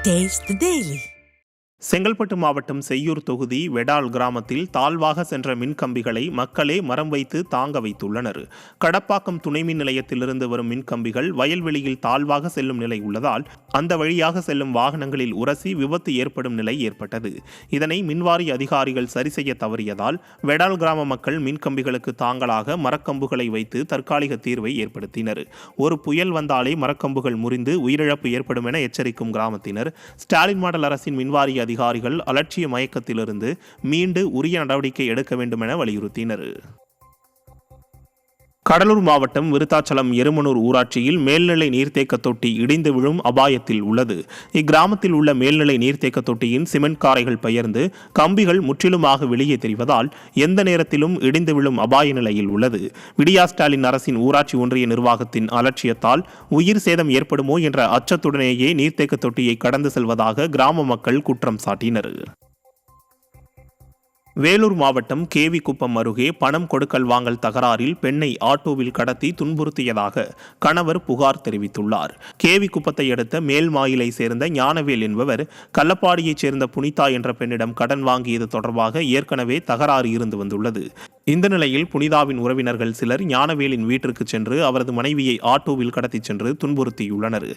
Taste the Daily. Chengalpattu மாவட்டம் செய்யூர் தொகுதி வெடால் கிராமத்தில் தாழ்வாக சென்ற மின்கம்பிகளை மக்களே மரம் வைத்து தாங்க வைத்துள்ளனர். கடப்பாக்கம் துணை மின் நிலையத்திலிருந்து வரும் மின்கம்பிகள் வயல்வெளியில் தாழ்வாக செல்லும் நிலை உள்ளதால் அந்த வழியாக செல்லும் வாகனங்களில் உரசி விபத்து ஏற்படும் நிலை ஏற்பட்டது. இதனை மின்வாரிய அதிகாரிகள் சரி செய்ய தவறியதால் வெடால் கிராம மக்கள் மின்கம்பிகளுக்கு தாங்களாக மரக்கம்புகளை வைத்து தற்காலிக தீர்வை ஏற்படுத்தினர். ஒரு புயல் வந்தாலே மரக்கம்புகள் முறிந்து உயிரிழப்பு ஏற்படும் என எச்சரிக்கும் கிராமத்தினர் ஸ்டாலின் மாடல் அரசின் மின்வாரிய அதிகாரிகள் அலட்சிய மயக்கத்திலிருந்து மீண்டு உரிய நடவடிக்கை எடுக்க வேண்டும் என வலியுறுத்தினர். கடலூர் மாவட்டம் விருத்தாச்சலம் எருமனூர் ஊராட்சியில் மேல்நிலை நீர்த்தேக்க தொட்டி இடிந்து விழும் அபாயத்தில் உள்ளது. இக்கிராமத்தில் உள்ள மேல்நிலை நீர்த்தேக்க தொட்டியின் சிமெண்ட் காரைகள் பெயர்ந்து கம்பிகள் முற்றிலுமாக வெளியே தெரிவதால் எந்த நேரத்திலும் இடிந்து விழும் அபாய நிலையில் உள்ளது. விடியா ஸ்டாலின் அரசின் ஊராட்சி ஒன்றிய நிர்வாகத்தின் அலட்சியத்தால் உயிர் சேதம் ஏற்படுமோ என்ற அச்சத்துடனேயே நீர்த்தேக்க தொட்டியை கடந்து செல்வதாக கிராம மக்கள் குற்றம் சாட்டினர். வேலூர் மாவட்டம் கேவி குப்பம் அருகே பணம் கொடுக்கல் வாங்கல் தகராறில் பெண்ணை ஆட்டோவில் கடத்தி துன்புறுத்தியதாக கணவர் புகார் தெரிவித்துள்ளார். கேவி குப்பத்தை அடுத்த மேல்மாயிலை சேர்ந்த ஞானவேல் என்பவர் கள்ளப்பாடியைச் சேர்ந்த புனிதா என்ற பெண்ணிடம் கடன் வாங்கியது தொடர்பாக ஏற்கனவே தகராறு இருந்து வந்துள்ளது. இந்த நிலையில் புனிதாவின் உறவினர்கள் சிலர் ஞானவேலின் வீட்டிற்கு சென்று அவரது மனைவியை ஆட்டோவில் கடத்திச் சென்று துன்புறுத்தியுள்ளனர்.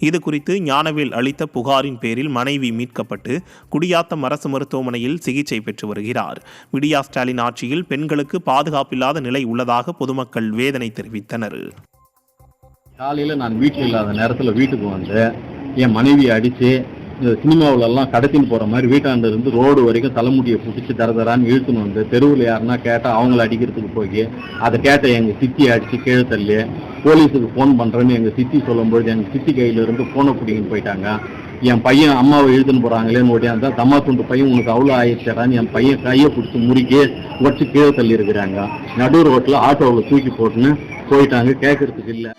இதுகுறித்து ஞானவேல் அளித்த புகாரின் பேரில் மனைவி மீட்கப்பட்டு குடியாத்தம் அரசு மருத்துவமனையில் சிகிச்சை பெற்று வருகிறார். விடியா ஸ்டாலின் ஆட்சியில் பெண்களுக்கு பாதுகாப்பில்லாத நிலை உள்ளதாக பொதுமக்கள் வேதனை தெரிவித்தனர். காலையில் நான் வீட்டில் இல்லாத நேரத்தில் வீட்டுக்கு வந்து என் மனைவியை அடித்து சினிமாவிலெல்லாம் கடத்தின்னு போகிற மாதிரி வீட்டாண்ட இருந்து ரோடு வரைக்கும் தலைமுடியை பிடிச்சி தரதரான்னு இழுத்துன்னு வந்து தெருவில் யாருன்னா கேட்டால் அவங்கள அடிக்கிறதுக்கு போய் அதை கேட்ட எங்கள் சித்தியை அடித்து கீழே தள்ளி போலீஸுக்கு ஃபோன் பண்ணுறேன்னு எங்கள் சித்தி சொல்லும்பொழுது எங்கள் சித்தி கையிலிருந்து ஃபோனை பிடிக்கின்னு போயிட்டாங்க. என் பையன் அம்மாவை எழுதுன்னு போகிறாங்களேன்னு ஓடியாந்தா தம்மா துண்டு பையன் உனக்கு அவ்வளோ ஆயிடுச்சாடான்னு என் பையன் கையை பிடிச்சி முறுக்கி உடச்சி கீழே தள்ளி இருக்கிறாங்க. நடு ரோட்டில் ஆட்டோவில் தூக்கி போட்டுன்னு போயிட்டாங்க. கேட்கறதுக்கு இல்லை.